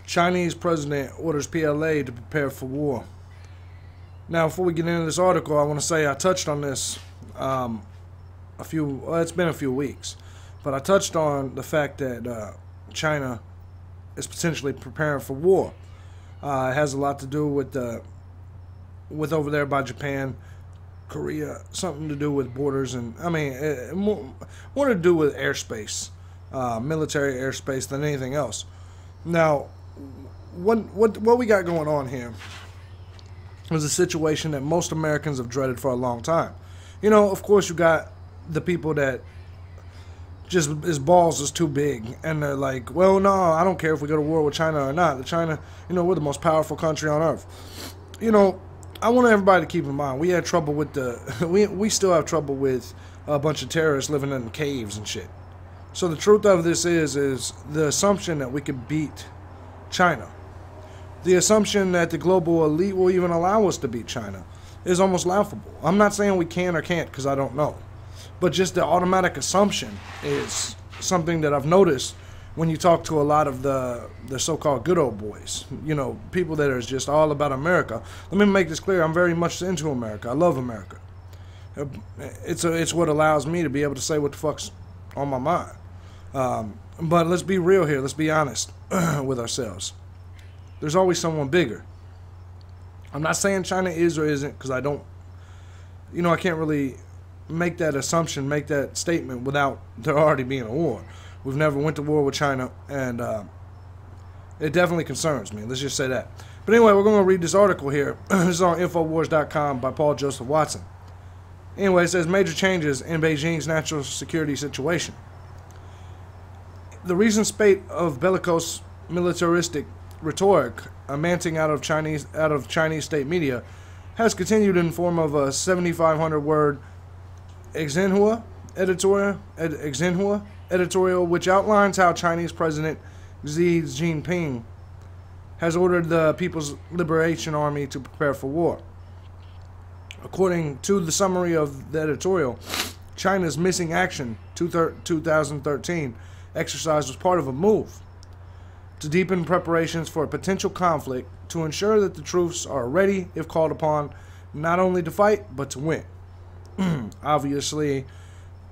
Chinese president orders PLA to prepare for war. Now, before we get into this article, I want to say I touched on this it's been a few weeks, but I touched on the fact that China is potentially preparing for war. It has a lot to do with over there by Japan, Korea, something to do with borders, and I mean, more to do with airspace, military airspace than anything else. Now, what we got going on here is a situation that most Americans have dreaded for a long time. You know, of course, you got the people that just his balls is too big, and they're like, well, no, I don't care if we go to war with China or not. China, you know, we're the most powerful country on earth. You know, I want everybody to keep in mind, we had trouble with we still have trouble with a bunch of terrorists living in caves and shit. So the truth of this is the assumption that we could beat China, the assumption that the global elite will even allow us to beat China, is almost laughable. I'm not saying we can or can't, because I don't know. But just the automatic assumption is something that I've noticed when you talk to a lot of the so-called good old boys. You know, people that are just all about America. Let me make this clear. I'm very much into America. I love America. It's what allows me to be able to say what the fuck's on my mind. But let's be real here. Let's be honest with ourselves. There's always someone bigger. I'm not saying China is or isn't, because I don't, you know, I can't really make that assumption, make that statement without there already being a war. We've never went to war with China, and it definitely concerns me. Let's just say that. But anyway, we're going to read this article here. This is on Infowars.com by Paul Joseph Watson. Anyway, it says major changes in Beijing's national security situation. The recent spate of bellicose militaristic rhetoric emanating out of Chinese state media has continued in the form of a 7,500-word Xinhua editorial, which outlines how Chinese President Xi Jinping has ordered the People's Liberation Army to prepare for war. According to the summary of the editorial, China's Missing Action 2013 exercise was part of a move to deepen preparations for a potential conflict to ensure that the troops are ready if called upon, not only to fight, but to win. Obviously,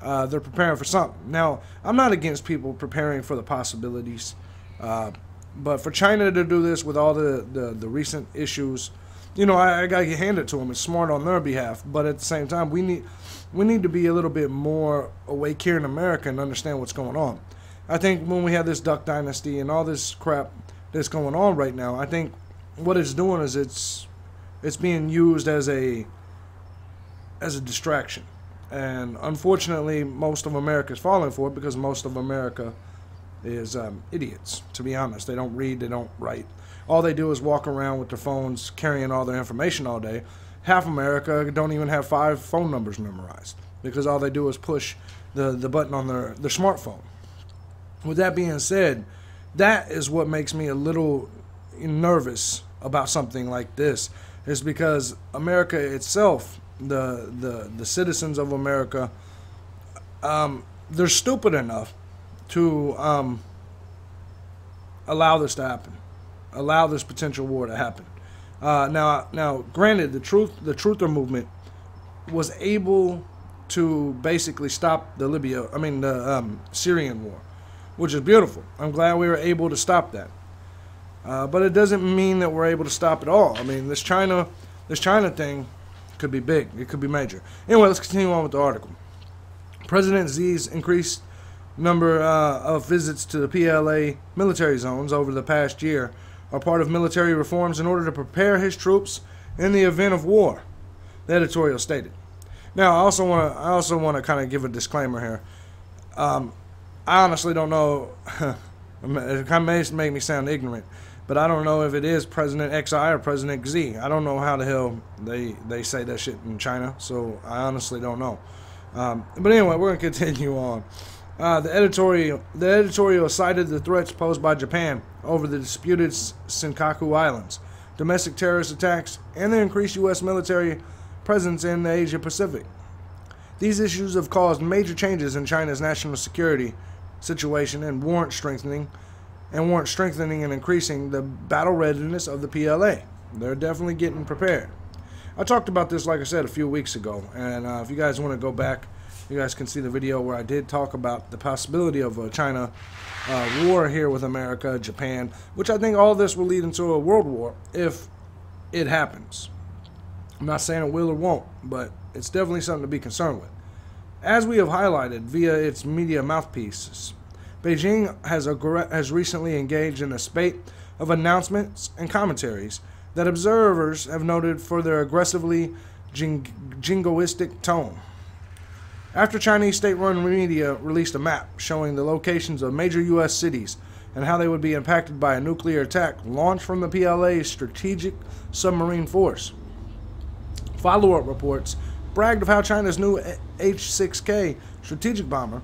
they're preparing for something. Now, I'm not against people preparing for the possibilities, but for China to do this with all the recent issues, you know, I gotta hand it to them. It's smart on their behalf, but at the same time, we need to be a little bit more awake here in America and understand what's going on. I think when we have this Duck Dynasty and all this crap that's going on right now, I think what it's doing is it's being used as a distraction. And unfortunately, most of America is falling for it, because most of America is idiots, to be honest. They don't read, they don't write. All they do is walk around with their phones carrying all their information all day. Half America don't even have 5 phone numbers memorized, because all they do is push the button on their smartphone. With that being said, that is what makes me a little nervous about something like this, is because America itself, the citizens of America, they're stupid enough to allow this to happen, allow this potential war to happen. Now, granted, the Truther movement was able to basically stop the Syrian war, which is beautiful. I'm glad we were able to stop that. But it doesn't mean that we're able to stop it all. I mean, this China thing could be big. It could be major. Anyway, let's continue on with the article. President Xi's increased number of visits to the PLA military zones over the past year are part of military reforms in order to prepare his troops in the event of war, the editorial stated. Now, I also want to kind of give a disclaimer here. I honestly don't know. It kind of may make me sound ignorant, but I don't know if it is President Xi or President Xi. I don't know how the hell they say that shit in China, so I honestly don't know. But anyway, we're going to continue on. The editorial cited the threats posed by Japan over the disputed Senkaku Islands, domestic terrorist attacks, and the increased U.S. military presence in the Asia Pacific. These issues have caused major changes in China's national security situation and warrant strengthening and weren't strengthening and increasing the battle readiness of the PLA. They're definitely getting prepared. I talked about this, like I said, a few weeks ago, and if you guys want to go back, you guys can see the video where I did talk about the possibility of a China war here with America, Japan, which I think all this will lead into a world war if it happens. I'm not saying it will or won't, but it's definitely something to be concerned with. As we have highlighted via its media mouthpieces, Beijing has recently engaged in a spate of announcements and commentaries that observers have noted for their aggressively jingoistic tone. After Chinese state-run media released a map showing the locations of major U.S. cities and how they would be impacted by a nuclear attack launched from the PLA's strategic submarine force. Follow-up reports bragged of how China's new H-6K strategic bomber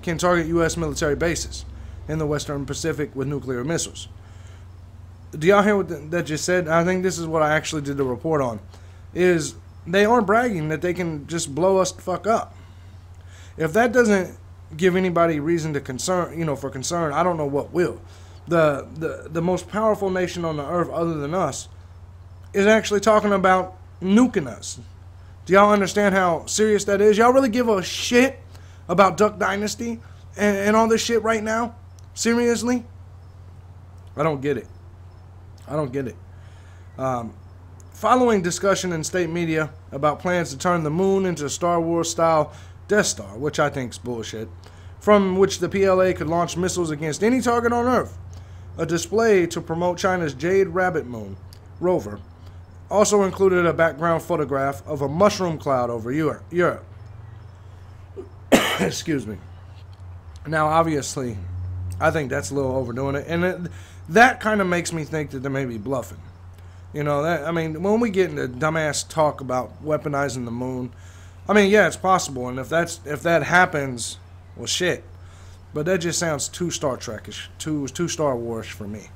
can target U.S. military bases in the Western Pacific with nuclear missiles. Do y'all hear what that just said? I think this is what I actually did the report on. Is they aren't bragging that they can just blow us the fuck up. If that doesn't give anybody reason to for concern, I don't know what will. The most powerful nation on the earth other than us is actually talking about nuking us. Do y'all understand how serious that is? Y'all really give a shit about Duck Dynasty and all this shit right now? Seriously? I don't get it. I don't get it. Following discussion in state media about plans to turn the moon into a Star Wars style Death Star, which I think is bullshit, from which the PLA could launch missiles against any target on Earth, a display to promote China's Jade Rabbit Moon rover also included a background photograph of a mushroom cloud over Europe. Excuse me. Now, obviously, I think that's a little overdoing it, and that kind of makes me think that they may be bluffing. You know, I mean, when we get into dumbass talk about weaponizing the moon, I mean, yeah, it's possible, and if that happens, well, shit. But that just sounds too Star Trek-ish, too Star Wars for me,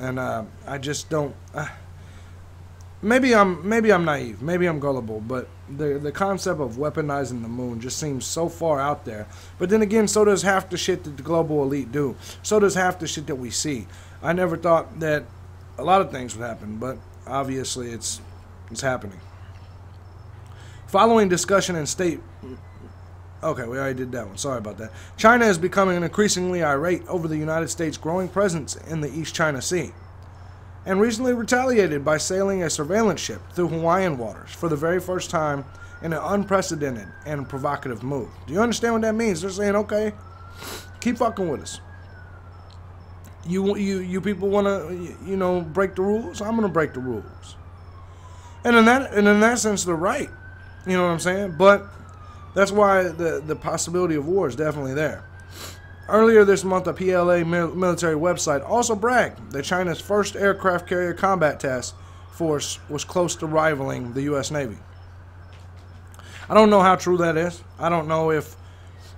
and I just don't. Maybe I'm naive, maybe I'm gullible, but the concept of weaponizing the moon just seems so far out there. But then again, so does half the shit that the global elite do. So does half the shit that we see. I never thought that a lot of things would happen, but obviously it's happening. Following discussion in state... Okay, we already did that one. Sorry about that. China is becoming increasingly irate over the United States' growing presence in the East China Sea, and recently retaliated by sailing a surveillance ship through Hawaiian waters for the very first time in an unprecedented and provocative move. Do you understand what that means? They're saying, okay, keep fucking with us. You people want to, break the rules? I'm going to break the rules. And in that sense, they're right. You know what I'm saying? But that's why the possibility of war is definitely there. Earlier this month, a PLA military website also bragged that China's first aircraft carrier combat task force was close to rivaling the U.S. Navy. I don't know how true that is. I don't know if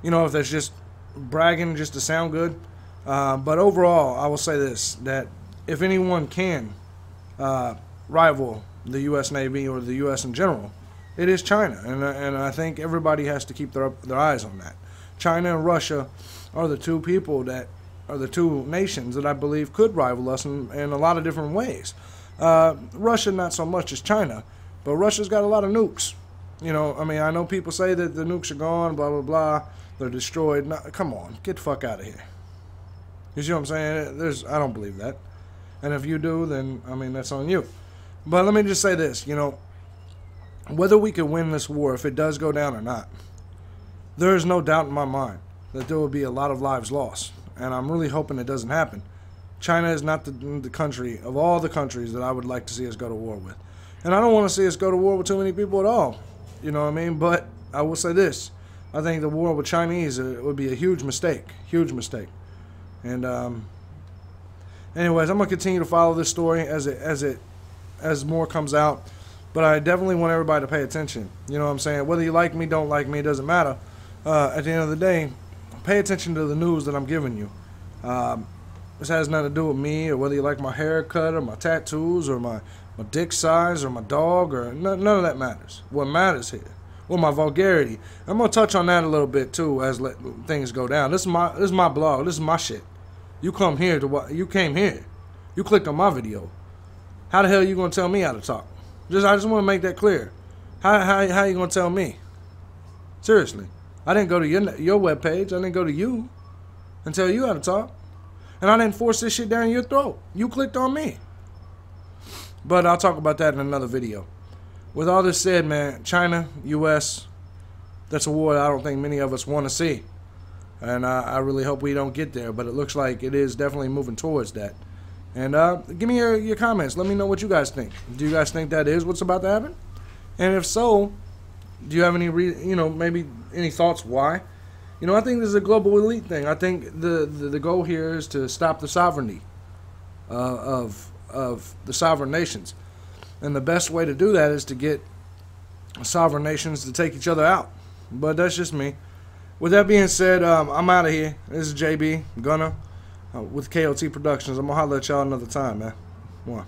that's just bragging just to sound good. But overall, I will say this, that if anyone can rival the U.S. Navy or the U.S. in general, it is China. And I think everybody has to keep their eyes on that. China and Russia are the two nations that I believe could rival us in a lot of different ways. Russia not so much as China, but Russia's got a lot of nukes. I know people say that the nukes are gone, blah, blah, blah, they're destroyed. No, come on, get the fuck out of here. You see what I'm saying? I don't believe that. And if you do, then, that's on you. But let me just say this, whether we can win this war, if it does go down or not, there is no doubt in my mind that there will be a lot of lives lost. And I'm really hoping it doesn't happen. China is not the country of all the countries that I would like to see us go to war with. And I don't want to see us go to war with too many people at all. You know what I mean? But I will say this. I think the war with Chinese would be a huge mistake. Huge mistake. And anyways, I'm going to continue to follow this story as more comes out. But I definitely want everybody to pay attention. You know what I'm saying? Whether you like me, don't like me, it doesn't matter. At the end of the day, pay attention to the news that I'm giving you. This has nothing to do with me, or whether you like my haircut, or my tattoos, or my dick size, or my dog, or none of that matters. What matters here, well, my vulgarity. I'm gonna touch on that a little bit too as things go down. This is my blog. This is my shit. You come here to what? You came here. You clicked on my video. How the hell are you gonna tell me how to talk? I just want to make that clear. How you gonna tell me? Seriously, I didn't go to your webpage. I didn't go to you and tell you how to talk, and I didn't force this shit down your throat. You clicked on me. But I'll talk about that in another video. With all this said, man, China, U.S., that's a war I don't think many of us want to see. And I really hope we don't get there, but it looks like it is definitely moving towards that. And give me your comments. Let me know what you guys think. Do you guys think that is what's about to happen? And if so, do you have any, maybe any thoughts why? I think this is a global elite thing. I think the goal here is to stop the sovereignty of the sovereign nations. And the best way to do that is to get sovereign nations to take each other out. But that's just me. With that being said, I'm out of here. This is JB Gunner with KOT Productions. I'm going to holler at y'all another time, man. One.